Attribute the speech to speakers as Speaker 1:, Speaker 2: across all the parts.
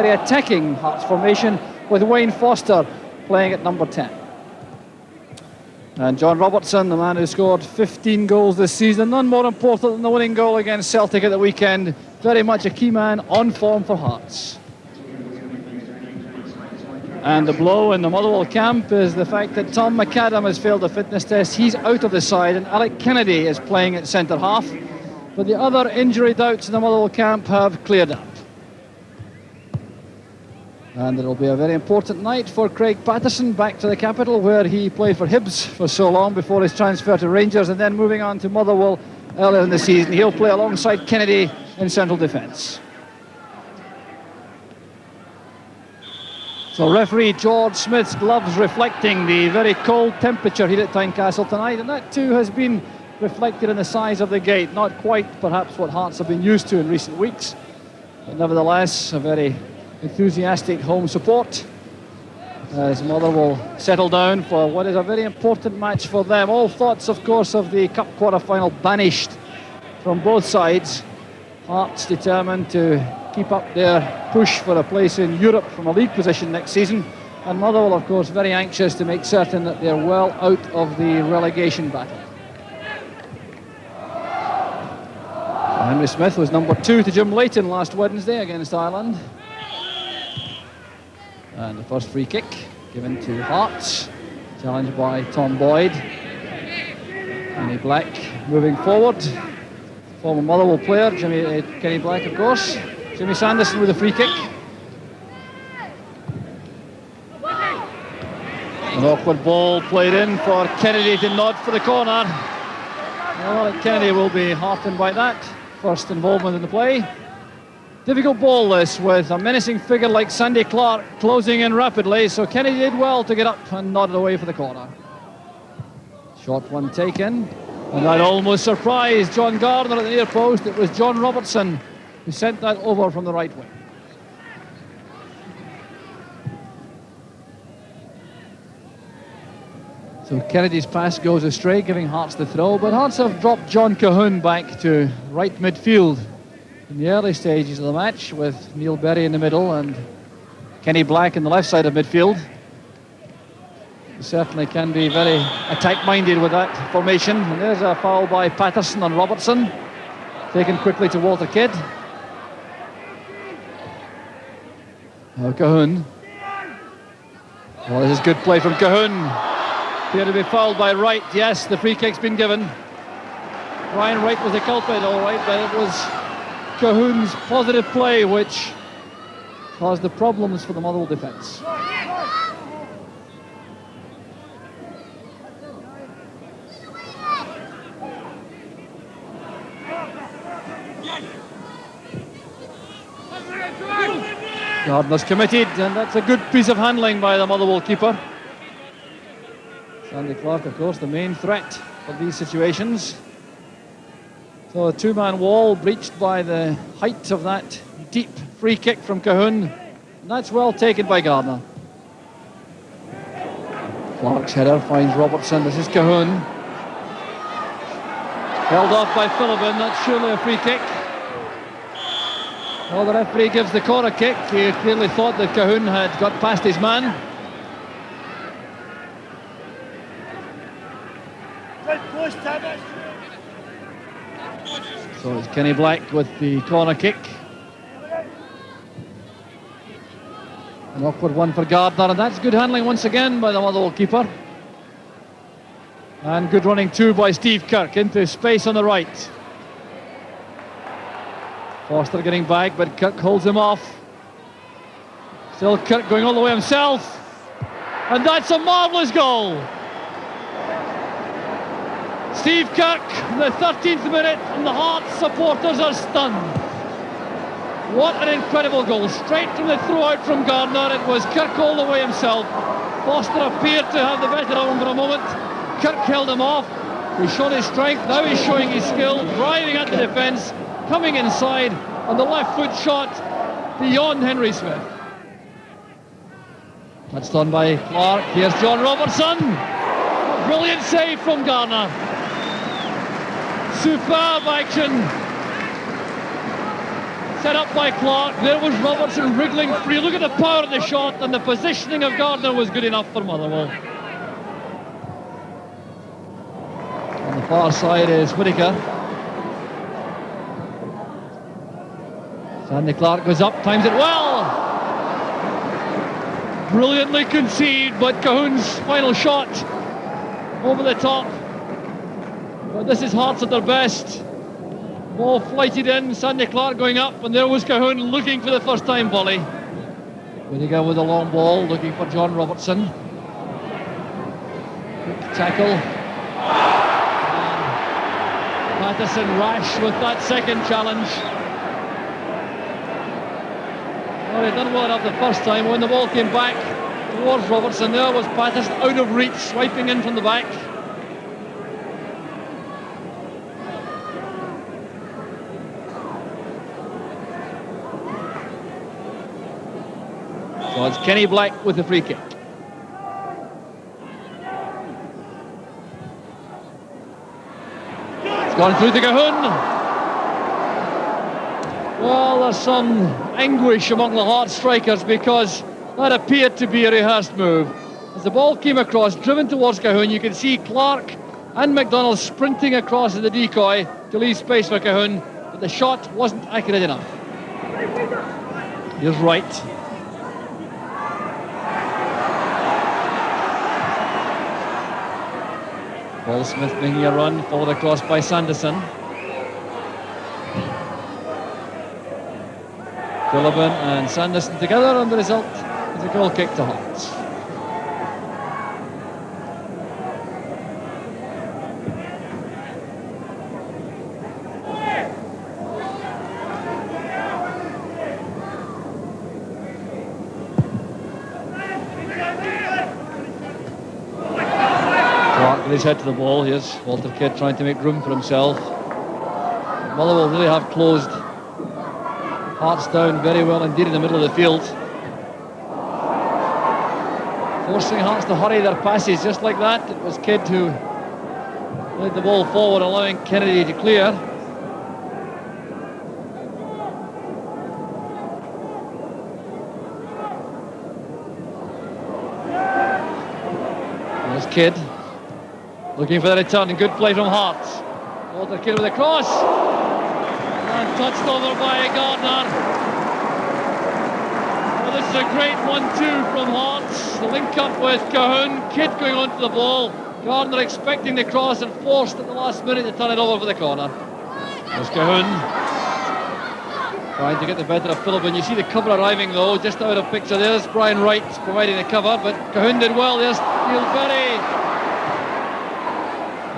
Speaker 1: very attacking Hearts formation, with Wayne Foster playing at number 10. And John Robertson, the man who scored 15 goals this season, none more important than the winning goal against Celtic at the weekend. Very much a key man on form for Hearts. And the blow in the Motherwell camp is the fact that Tom McAdam has failed the fitness test. He's out of the side, and Alec Kennedy is playing at centre half. But the other injury doubts in the Motherwell camp have cleared up. And it'll be a very important night for Craig Patterson, back to the capital where he played for Hibs for so long before his transfer to Rangers, and then moving on to Motherwell earlier in the season. He'll play alongside Kennedy in central defence. So referee George Smith's gloves reflecting the very cold temperature here at Tynecastle tonight, and that too has been reflected in the size of the gate. Not quite perhaps what Hearts have been used to in recent weeks, but nevertheless a very enthusiastic home support as Motherwell settle down for what is a very important match for them. All thoughts, of course, of the Cup quarter-final banished from both sides. Hearts determined to keep up their push for a place in Europe from a league position next season, and Motherwell, of course, very anxious to make certain that they're well out of the relegation battle. Henry Smith was number 2 to Jim Leighton last Wednesday against Ireland. And the first free kick given to Hearts, challenged by Tom Boyd. Kenny Black moving forward. Former Motherwell player, Kenny Black, of course. Jimmy Sanderson with a free kick. An awkward ball played in for Kennedy to nod for the corner. Well, Kennedy will be heartened by that. First involvement in the play. Difficult ball this, with a menacing figure like Sandy Clark closing in rapidly, so Kennedy did well to get up and nod it away for the corner. Short one taken, and that almost surprised John Gardner at the near post. It was John Robertson who sent that over from the right wing. So Kennedy's pass goes astray, giving Hearts the throw, but Hearts have dropped John Cahoon back to right midfield in the early stages of the match, with Neil Berry in the middle and Kenny Black in the left side of midfield. He certainly can be very attack-minded with that formation. And there's a foul by Patterson on Robertson, taken quickly to Walter Kidd. Now Cahoon. Well, this is good play from Cahoon. Appear to be fouled by Wright. Yes, the free kick's been given. Ryan Wright was the culprit, all right, but it was Cahoon's positive play which caused the problems for the Motherwell defence. Gardner's committed, and that's a good piece of handling by the Motherwell keeper. Sandy Clark, of course, the main threat of these situations. So a two-man wall breached by the height of that deep free kick from Cahoon. And that's well taken by Gardner. Clark's header finds Robertson. This is Cahoon. Held off by Philibin. That's surely a free kick. Well, the referee gives the corner kick. He clearly thought that Cahoon had got past his man. So it's Kenny Black with the corner kick. An awkward one for Gardner, and that's good handling once again by the Motherwell keeper. And good running too by Steve Kirk into space on the right. Foster getting back, but Kirk holds him off. Still Kirk going all the way himself. And that's a marvellous goal. Steve Kirk, the 13th minute, and the Hearts supporters are stunned. What an incredible goal. Straight from the throw out from Gardner. It was Kirk all the way himself. Foster appeared to have the better of him for a moment. Kirk held him off. He showed his strength. Now he's showing his skill, driving at the defence, coming inside, and the left foot shot beyond Henry Smith. That's done by Clark. Here's John Robertson. Brilliant save from Gardner. Superb action. set up by Clark. There was Robertson wriggling free. Look at the power of the shot, and the positioning of Gardner was good enough for Motherwell. On the far side is Whittaker. Sandy Clark goes up, times it well. Brilliantly conceived, but Cahoon's final shot over the top. But this is Hearts at their best. Ball flighted in, Sandy Clark going up, and there was Cahoon looking for the first time volley. Whittaker with a long ball, looking for John Robertson. Quick tackle. And Patterson rash with that second challenge. Well, he'd done well enough the first time. When the ball came back towards Robertson, there was Patterson out of reach, swiping in from the back. So it's Kenny Black with the free kick. It's gone through to Cahoon. Well, there's some anguish among the Hearts strikers because that appeared to be a rehearsed move. As the ball came across, driven towards Cahoon, you can see Clark and McDonald sprinting across in the decoy to leave space for Cahoon, but the shot wasn't accurate enough. Here's Wright. Paul Smith making a run, followed across by Sanderson. Phillipen and Sanderson together, and the result is a goal kick to Hearts. Clark with his head to the ball. Here's Walter Kidd trying to make room for himself. Motherwell really have closed Hearts down very well indeed in the middle of the field, forcing Hearts to hurry their passes just like that. It was Kidd who laid the ball forward, allowing Kennedy to clear. There's Kidd looking for the return, and good play from Hearts. Walter Kidd with a cross. And touched over by Gardner. Well, this is a great 1-2 from Hearts. The link up with Cahoon. Kidd going onto the ball. Gardner expecting the cross and forced at the last minute to turn it over for the corner. There's Cahoon trying to get the better of Phillipen. You see the cover arriving though, just out of picture. There's Brian Wright providing the cover, but Cahoon did well. There's Neil Berry.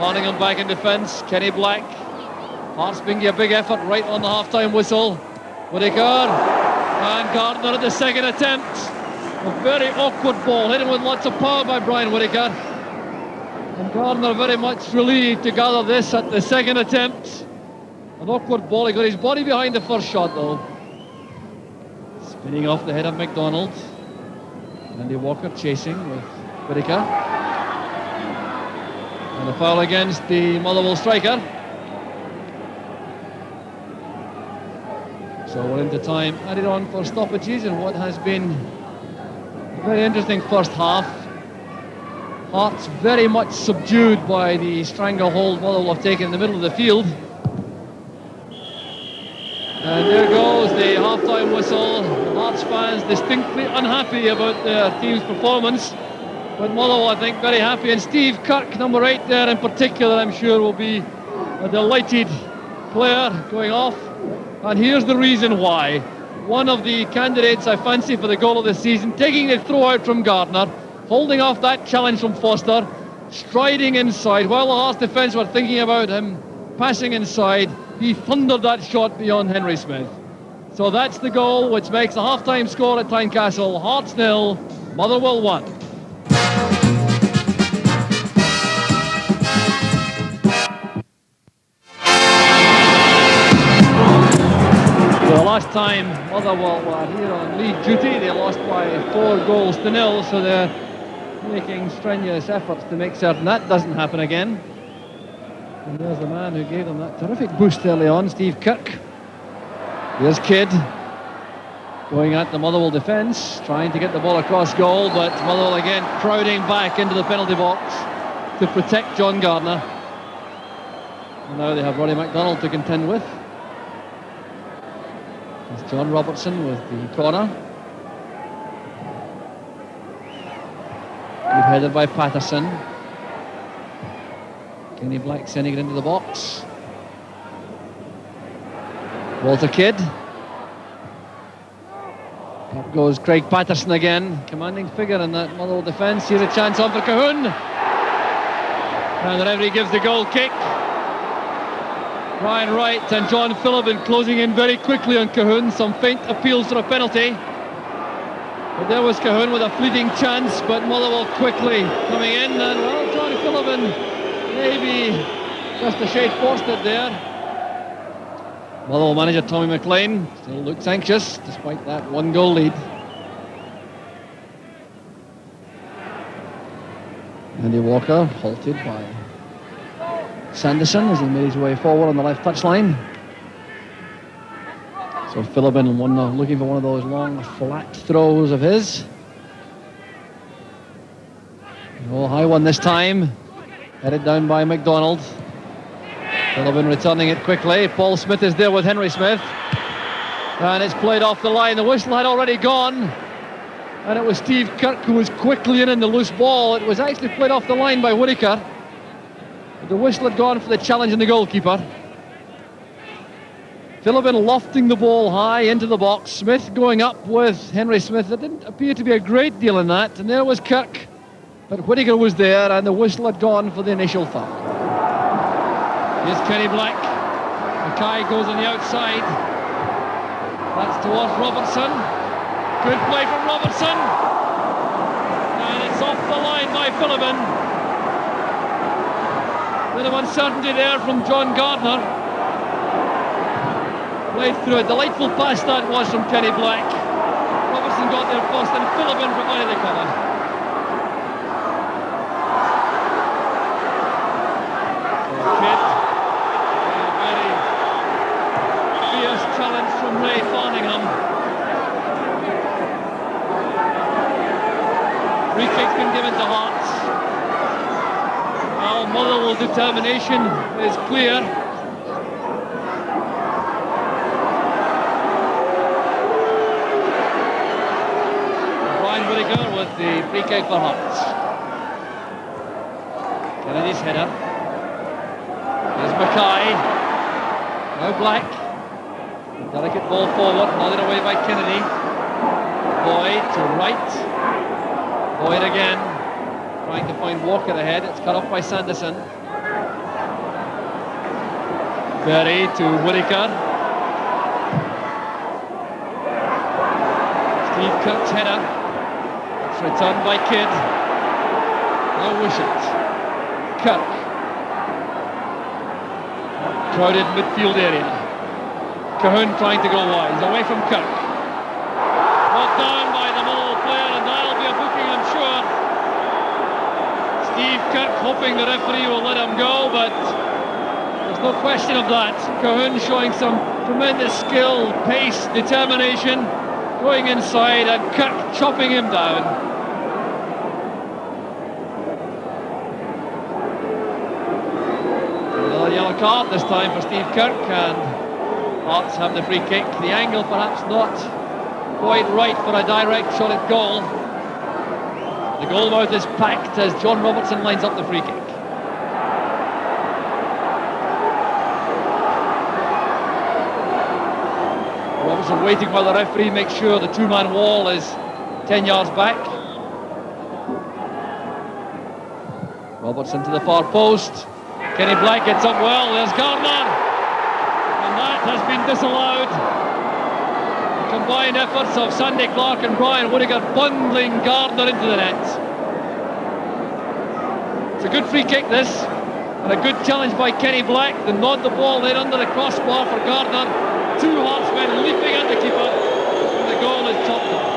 Speaker 1: Marningham back in defence. Kenny Black. Hearts being a big effort right on the half-time whistle. Whittaker and Gardner at the second attempt. A very awkward ball, hit him with lots of power by Brian Whittaker. And Gardner very much relieved to gather this at the second attempt. An awkward ball, he got his body behind the first shot though. Spinning off the head of McDonald. Andy Walker chasing with Whittaker. And a foul against the Motherwell striker. So we're into time added on for stoppages in what has been a very interesting first half. Hearts very much subdued by the stranglehold Motherwell have taken in the middle of the field. And there goes the half-time whistle. The Hearts fans distinctly unhappy about their team's performance. But Motherwell, I think, very happy. And Steve Kirk, number 8 there in particular, I'm sure will be a delighted player going off. And here's the reason why. One of the candidates I fancy for the goal of the season, taking the throw out from Gardner, holding off that challenge from Foster, striding inside. While the Hearts defence were thinking about him passing inside, he thundered that shot beyond Henry Smith. So that's the goal, which makes the half-time score at Tynecastle. Hearts 0, Motherwell 1. The last time Motherwell were here on league duty, they lost by 4-0 so they're making strenuous efforts to make certain that doesn't happen again. And there's the man who gave them that terrific boost early on, Steve Kirk. Here's Kidd going at the Motherwell defence, trying to get the ball across goal, but Motherwell again crowding back into the penalty box to protect John Gardner. And now they have Roddy MacDonald to contend with. It's John Robertson with the corner. Good headed by Patterson. Kenny Black sending it into the box. Walter Kidd. Up goes Craig Patterson again, commanding figure in that Motherwell defence. Here's a chance on for Cahoon. And the referee gives the goal kick. Ryan Wright and John Phillippen closing in very quickly on Cahoon. Some faint appeals for a penalty. But there was Cahoon with a fleeting chance, but Motherwell quickly coming in. And well, John Phillippen maybe just a shade fortunate there. Motherwell manager Tommy McLean still looks anxious despite that 1-goal lead. Andy Walker halted by Sanderson as he made his way forward on the left touchline. So Phillippen looking for one of those long flat throws of his. Oh, high one this time, headed down by MacDonald. Phillippen returning it quickly. Paul Smith is there with Henry Smith. And it's played off the line. The whistle had already gone. And it was Steve Kirk who was quickly in the loose ball. It was actually played off the line by Whittaker. But the whistle had gone for the challenge in the goalkeeper. Phillippen lofting the ball high into the box. Smith going up with Henry Smith. There didn't appear to be a great deal in that. And there was Kirk. But Whittaker was there and the whistle had gone for the initial foul. Here's Kenny Black. Mackay goes on the outside. That's towards Robertson. Good play from Robertson. And it's off the line by Phillippen. Bit of uncertainty there from John Gardner. Played through a delightful pass that was from Kenny Black. Robertson got there first and Phillippen provided the cover. Challenge from Ray Farningham. Free kick's been given to Hearts. Well, Motherwell's determination is clear. Brian Whittaker with the free kick for Hearts. Kennedy's header. There's Mackay. Now Black. Delicate ball forward, nodded away by Kennedy. Boyd to right. Boyd again, trying to find Walker ahead. It's cut off by Sanderson. Berry to Whittaker. Steve Kirk's header. It's returned by Kidd. Now Wishart. Kirk. Crowded midfield area. Cahoon trying to go wide. He's away from Kirk. Brought down by the Motherwell player, and that'll be a booking, I'm sure. Steve Kirk hoping the referee will let him go, but there's no question of that. Cahoon showing some tremendous skill, pace, determination, going inside, and Kirk chopping him down. Another yellow card this time for Steve Kirk, and Hearts have the free kick. The angle perhaps not quite right for a direct shot at goal. The goal mouth is packed as John Robertson lines up the free kick. Robertson waiting while the referee makes sure the two-man wall is 10 yards back. Robertson to the far post. Kenny Black gets up well. There's Gardner. That has been disallowed. The combined efforts of Sandy Clark and Brian Whittaker bundling Gardner into the net. It's a good free kick this, and a good challenge by Kenny Black to nod the ball in under the crossbar for Gardner. Two Heartsmen leaping at the keeper, and the goal is chopped off.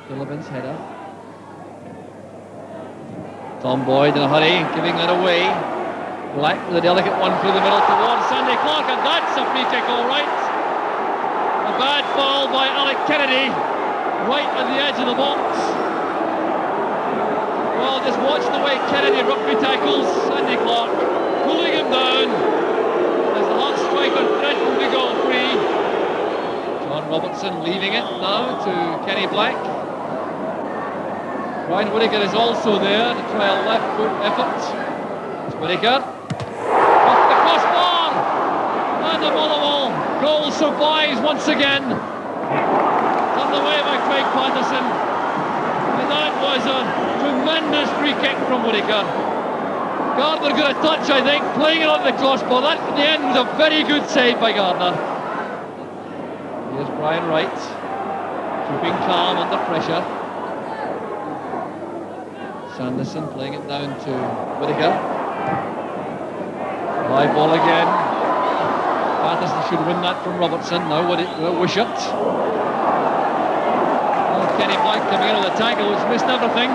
Speaker 1: Phillippen's header. Tom Boyd in a hurry, giving it away. Black with a delicate one through the middle towards Sandy Clark, and that's a free kick, all right. A bad foul by Alec Kennedy, right at the edge of the box. Well, just watch the way Kennedy rugby tackles Sandy Clark, pulling him down as the Hearts striker threatened to go free. John Robertson leaving it now to Kenny Black. Ryan Whittaker is also there to try a left foot effort. It's Whittaker. Off the crossbar! And the Motherwell goal survives once again. Turned away by Craig Patterson. And that was a tremendous free kick from Whittaker. Gardner got a touch, I think, playing it on the crossbar. That, in the end, was a very good save by Gardner. Here's Brian Wright, keeping calm under pressure. Sanderson playing it down to Whittaker. High ball again. Patterson should win that from Robertson. Now Wishart. Well, Kenny Black coming in with a tackle which missed everything.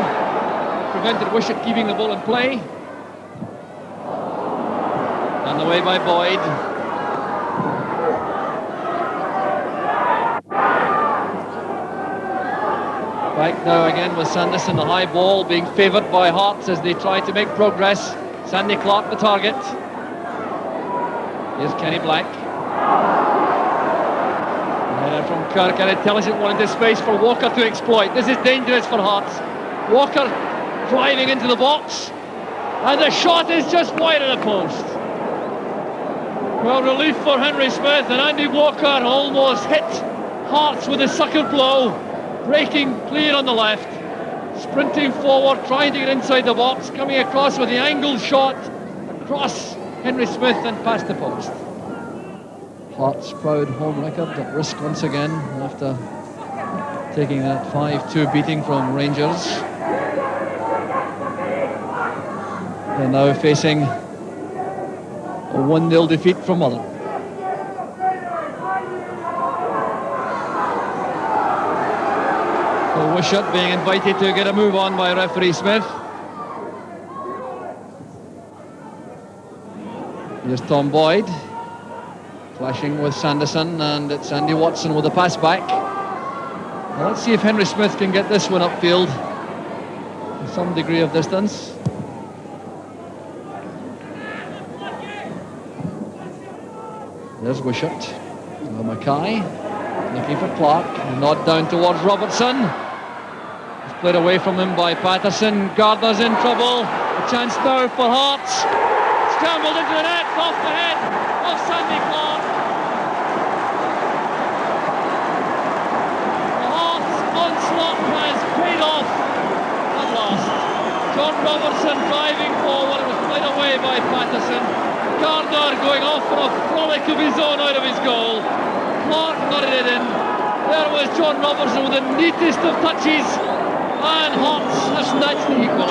Speaker 1: Prevented Wishart keeping the ball in play. And away by Boyd. Back now again with Sanderson, the high ball being favoured by Hearts as they try to make progress. Sandy Clark the target. Here's Kenny Black. Header from Kirk, an intelligent one into space for Walker to exploit. This is dangerous for Hearts. Walker driving into the box, and the shot is just wide of the post. Well, relief for Henry Smith, and Andy Walker almost hit Hearts with a sucker blow. Breaking clear on the left, sprinting forward, trying to get inside the box, coming across with the angled shot across Henry Smith and past the post. Hearts' proud home record at risk once again after taking that 5-2 beating from Rangers. They're now facing a 1-0 defeat from Motherwell. Wishart being invited to get a move on by referee Smith. Here's Tom Boyd clashing with Sanderson, and it's Andy Watson with the pass back. Well, let's see if Henry Smith can get this one upfield with some degree of distance. There's Wishart. Now Mackay looking for Clark. Nod down towards Robertson. Played away from him by Patterson. Gardner's in trouble. A chance now for Hearts. Scrambled into the net, off the head of Sandy Clark. The Hearts onslaught has paid off at last. John Robertson driving forward. It was played away by Patterson. Gardner going off for a frolic of his own out of his goal. Clark nodded it in. There was John Robertson with the neatest of touches. And Hearts have snatched the equaliser.